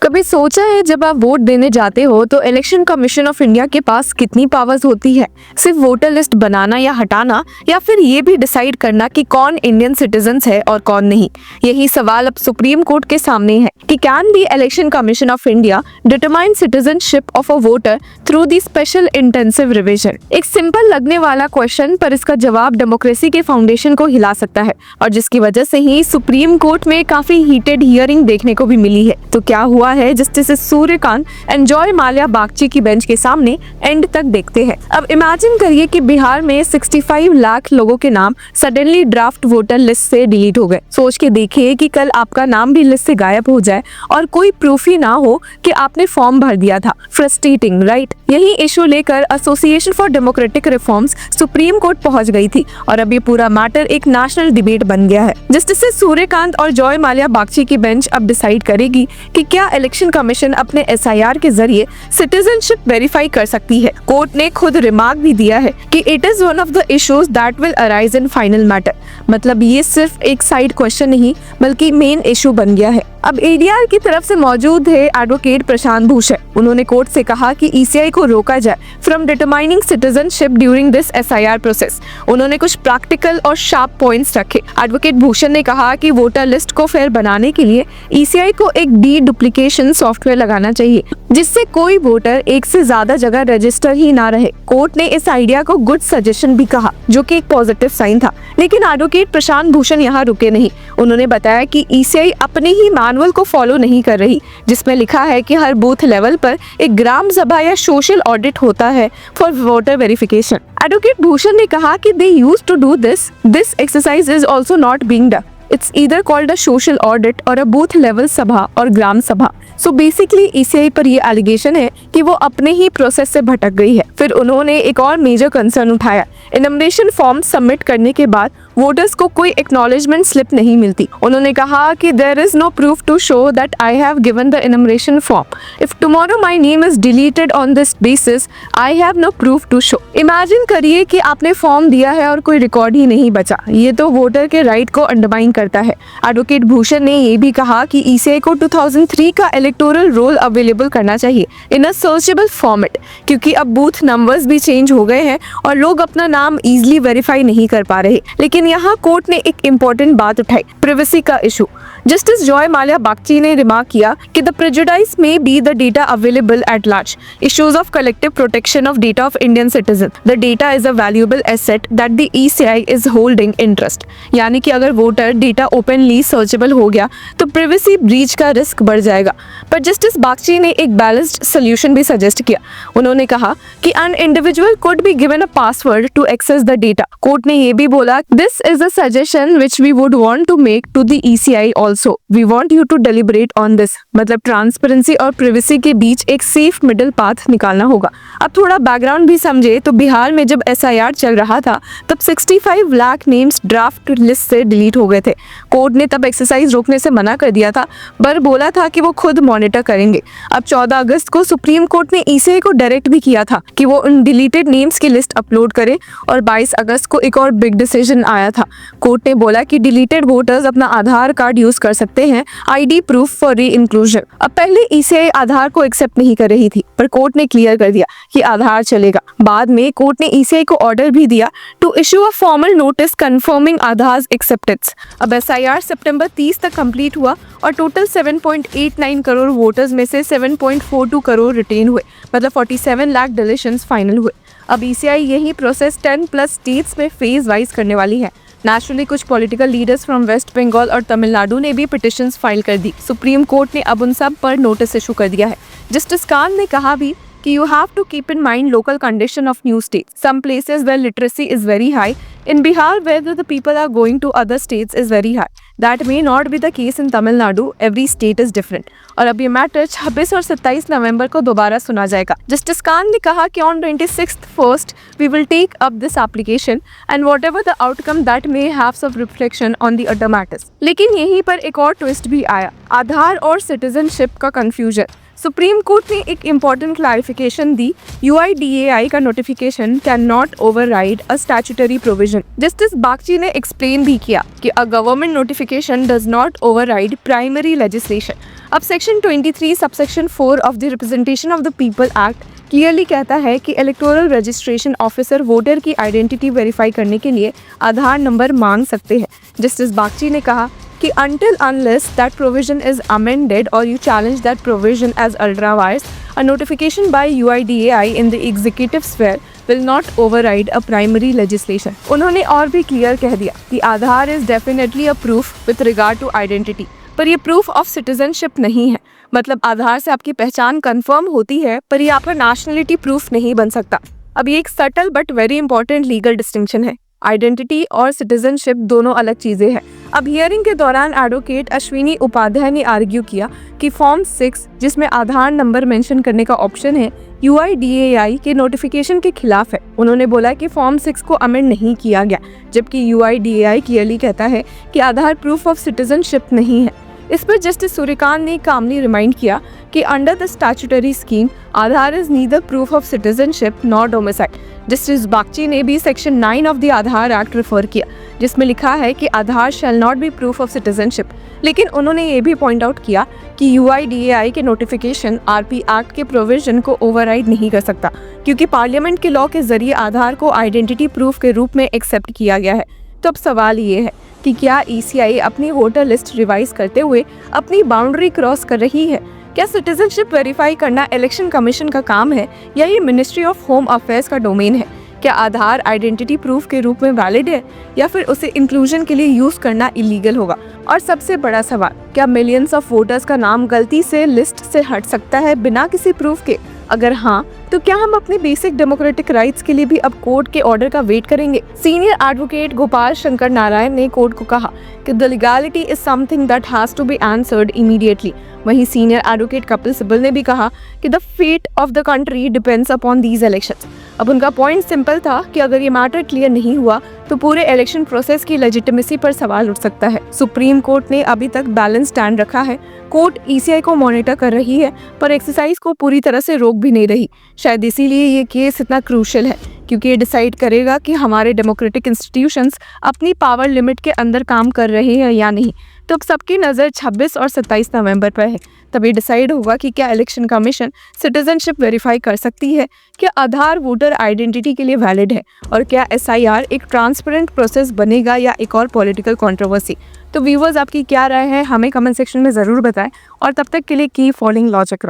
कभी सोचा है जब आप वोट देने जाते हो तो इलेक्शन कमीशन ऑफ इंडिया के पास कितनी पावर्स होती है? सिर्फ वोटर लिस्ट बनाना या हटाना, या फिर ये भी डिसाइड करना कि कौन इंडियन सिटीजन्स है और कौन नहीं? यही सवाल अब सुप्रीम कोर्ट के सामने है कि can the election commission of India determine citizenship of a voter through the special intensive revision? एक सिंपल लगने वाला क्वेश्चन, पर इसका जवाब डेमोक्रेसी के फाउंडेशन को हिला सकता है, और जिसकी वजह से ही सुप्रीम कोर्ट में काफी हीटेड हियरिंग देखने को भी मिली है। तो क्या हुआ है justice Suryakant and Joy Mallya Bagchi की बेंच के सामने, एंड तक देखते हैं। अब इमेजिन करिए कि बिहार में 65 लाख लोगों के नाम सडनली ड्राफ्ट वोटर लिस्ट से डिलीट हो गए। सोच के देखिए कि कल आपका नाम भी लिस्ट से गायब हो जाए और कोई प्रूफ ही ना हो कि आपने फॉर्म भर दिया था। Frustrating, right? यही इशू लेकर association for democratic reforms supreme court पहुंच गई थी, और अब ये पूरा मैटर एक नेशनल डिबेट बन गया है। जस्टिस सूर्यकांत और जॉय माल्या बागची की बेंच अब डिसाइड करेगी कि क्या इलेक्शन कमीशन अपने एसआईआर के जरिए सिटीजनशिप वेरीफाई कर सकती है। कोर्ट ने खुद रिमार्क भी दिया है कि it is one of the issues that will arise in final matter. मतलब ये सिर्फ एक साइड क्वेश्चन नहीं, बल्कि मेन इशू बन गया है। अब एडीआर की तरफ से मौजूद है एडवोकेट प्रशांत भूषण। उन्होंने कोर्ट से कहा कि ईसीआई को रोका जाए from determining citizenship during this SIR process. उन्होंने कुछ प्रैक्टिकल और शार्प पॉइंट्स रखे। एडवोकेट भूषण ने कहा कि वोटर लिस्ट को फेयर बनाने के लिए ईसीआई को एक डी डुप्लीकेशन सॉफ्टवेयर लगाना चाहिए, जिससे कोई वोटर एक से ज्यादा जगह रजिस्टर ही ना रहे। कोर्ट ने इस आइडिया को गुड सजेशन भी कहा, जो कि एक पॉजिटिव साइन था। लेकिन एडवोकेट प्रशांत भूषण यहाँ रुके नहीं। उन्होंने बताया कि ईसीआई अपने ही मैनुअल को फॉलो नहीं कर रही, जिसमें लिखा है कि हर बूथ लेवल पर एक ग्राम सभा या सोशल ऑडिट होता है for voter verification. Advocate Bhushan ने कहा कि they used to do this exercise is also not being done. It's either called a social audit or a booth level सभा और ग्राम सभा। So basically ECI पर ये एलिगेशन है कि वो अपने ही प्रोसेस से भटक गई है। फिर उन्होंने एक और मेजर कंसर्न उठाया। इनमरेशन फॉर्म सबमिट करने के बाद वोटर्स को कोई एक्नॉलेजमेंट स्लिप नहीं मिलती। उन्होंने कहा कि there is no proof to show that I have given the enumeration form. If tomorrow my name is deleted on this basis, I have no proof to show. Imagine करिए कि आपने form दिया है और कोई रिकॉर्ड ही नहीं बचा। ये तो वोटर के राइट को अंडरमाइन करता है। एडवोकेट भूषण ने ये भी कहा कि ईसीआई को 2003 का इलेक्टोरल रोल अवेलेबल करना चाहिए इन अ सर्चेबल फॉर्मेट, क्योंकि अब बूथ नंबर्स भी चेंज हो गए हैं और लोग अपना नाम इजीली वेरीफाई नहीं कर पा रहे। लेकिन यहाँ कोर्ट ने एक इम्पोर्टेंट बात उठाई, प्राइवेसी का issue. Justice Joy Mallya Bagchi ने रिमार्क किया कि the prejudice may be the data available at large, issues of collective protection of data of Indian citizen. The data is a valuable asset that the ECI is holding in trust. यानी कि अगर voter data openly searchable हो गया तो privacy breach का risk बढ़ जाएगा। पर जस्टिस बागची ने एक बैलेंस्ड सोल्यूशन भी सजेस्ट किया। उन्होंने कहा कि an individual could be given a password to access the data. Court ने ये भी बोला, this is a suggestion which we would want to make to the ECI also. We want you to deliberate on this. मतलब transparency और privacy के बीच एक safe middle path निकालना होगा। अब थोड़ा बैकग्राउंड भी समझे तो बिहार में जब एसआईआर चल रहा था तब 65 लाख नेम्स ड्राफ्ट लिस्ट से डिलीट हो गए थे। कोर्ट ने तब एक्सरसाइज रोकने से मना कर दिया था, पर बोला था कि वो खुद मॉनिटर करेंगे। अब 14 अगस्त को सुप्रीम कोर्ट ने ईसीआई को डायरेक्ट भी किया था कि वो उन डिलीटेड नेम्स की लिस्ट अपलोड करे, और 22 अगस्त को एक और बिग डिसीजन आया था। कोर्ट ने बोला कि डिलीटेड वोटर्स अपना आधार कार्ड यूज कर सकते हैं आईडी प्रूफ फॉर री इंक्लूजन। अब पहले ईसीआई आधार को एक्सेप्ट नहीं कर रही थी, पर कोर्ट ने क्लियर कर दिया कि आधार चलेगा। बाद में कोर्ट ने ईसीआई को ऑर्डर भी दिया to issue a formal notice confirming Aadhaar acceptance. अब एसआईआर सितंबर 30 तक कंप्लीट हुआ और टोटल 7.89 करोड़ वोटर्स में से 7.42 करोड़ रिटेन हुए। मतलब 47 लाख डिलीशंस फाइनल हुए। अब ईसीआई यही प्रोसेस 10+ स्टेट्स में फेज वाइज करने वाली है। नेशनली कुछ political leaders from West Bengal और तमिलनाडु ने भी पिटिशंस फाइल कर दी। सुप्रीम कोर्ट ने अब उन सब पर नोटिस इशू कर दिया है। जस्टिस कांत ने कहा भी कि you have to keep in mind local condition of new states. Some places where literacy is very high. In Bihar, where the people are going to other states is very high. That may not be the case in Tamil Nadu. Every state is different. और अब ये matter 26 और 27 नवंबर को दोबारा सुना जाएगा। Justice Kant ने कहा कि on 26th first we will take up this application and whatever the outcome that may have some reflection on the other matters. लेकिन यहीं पर एक और ट्विस्ट भी आया, आधार और सिटीजनशिप का कंफ्यूजन। सुप्रीम कोर्ट ने एक इम्पॉर्टेंट क्लैरिफिकेशन दी। UIDAI का notification can not override a statutory provision. Justice Bagchi ने एक्सप्लेन भी किया कि a government notification notification does not override primary legislation. अब section 23 subsection 4 of the representation of the people act clearly कहता है कि electoral registration officer voter की identity verify करने के लिए आधार नंबर मांग सकते हैं। जस्टिस बागची ने कहा कि until unless that provision is amended or you challenge that provision as ultra-vires, a notification by UIDAI in the executive sphere will not override a primary legislation. उन्होंने और भी क्लियर कह दिया कि आधार is definitely a proof with regard to identity, पर ये proof of citizenship नहीं है। मतलब आधार से आपकी पहचान कंफर्म होती है, पर ये आपका नेशनलिटी प्रूफ नहीं बन सकता। अब ये एक subtle but very important legal distinction है। आइडेंटिटी और सिटीजनशिप दोनों अलग चीजें हैं। अब हियरिंग के दौरान एडवोकेट अश्विनी उपाध्याय ने आर्ग्यू किया कि फॉर्म 6 जिसमें आधार नंबर मेंशन करने का ऑप्शन है UIDAI के नोटिफिकेशन के खिलाफ है। उन्होंने बोला कि फॉर्म 6 को अमेंड नहीं किया गया, जबकि UIDAI क्लियरली कहता है कि आधार प्रूफ ऑफ सिटीजनशिप नहीं है। इस पर जस्टिस सूर्यकांत ने कामली रिमाइंड किया कि under the statutory scheme Aadhaar is neither proof of citizenship nor domicile. Justice Bagchi ने भी section 9 of the Aadhaar act refer किया, जिसमें लिखा है कि Aadhaar shall not be proof of citizenship. लेकिन उन्होंने ये भी पॉइंट आउट किया कि UIDAI के नोटिफिकेशन RP एक्ट के प्रोविजन को ओवरराइड नहीं कर सकता, क्योंकि पार्लियामेंट के लॉ के जरिए आधार को आइडेंटिटी प्रूफ के रूप में एक्सेप्ट किया गया है। तो अब सवाल ये है कि क्या ECI अपनी वोटर लिस्ट रिवाइज करते हुए अपनी बाउंड्री क्रॉस कर रही है? क्या सिटीजनशिप वेरीफाई करना इलेक्शन कमीशन का काम है या ये मिनिस्ट्री ऑफ होम अफेयर्स का डोमेन है? क्या आधार आइडेंटिटी प्रूफ के रूप में वैलिड है या फिर उसे इंक्लूजन के लिए यूज करना इलीगल होगा? और सबसे बड़ा सवाल, क्या मिलियंस ऑफ वोटर्स का नाम गलती से लिस्ट से हट सकता है बिना किसी प्रूफ के? अगर हाँ, तो क्या हम अपने बेसिक डेमोक्रेटिक राइट्स के लिए भी अब कोर्ट के ऑर्डर का वेट करेंगे? सीनियर एडवोकेट गोपाल शंकर नारायण ने कोर्ट को कहा कि the legality is something that has to be answered immediately. वहीं सीनियर एडवोकेट कपिल सिब्बल ने भी कहा कि the fate of the country depends upon these elections. अब उनका पॉइंट सिंपल था कि अगर ये मैटर क्लियर नहीं हुआ तो पूरे इलेक्शन प्रोसेस की लेजिटिमेसी पर सवाल उठ सकता है। सुप्रीम कोर्ट ने अभी तक बैलेंस स्टैंड रखा है। कोर्ट ECI को मॉनिटर कर रही है, पर एक्सरसाइज को पूरी तरह से रोक भी नहीं रही। शायद इसीलिए ये केस इतना क्रूशियल है, क्योंकि ये डिसाइड करेगा कि हमारे डेमोक्रेटिक इंस्टीट्यूशंस अपनी पावर लिमिट के अंदर काम कर रहे हैं या नहीं। तो अब सबकी नज़र 26 और 27 नवंबर पर है। तभी डिसाइड होगा कि क्या इलेक्शन कमीशन सिटीजनशिप वेरीफाई कर सकती है, क्या आधार वोटर आइडेंटिटी के लिए वैलिड है, और क्या SIR एक ट्रांसपेरेंट प्रोसेस बनेगा या एक और पॉलिटिकल कंट्रोवर्सी। तो व्यूअर्स, आपकी क्या राय है हमें कमेंट सेक्शन में ज़रूर बताएं, और तब तक के लिए कीप फॉलोइंग लॉजिक।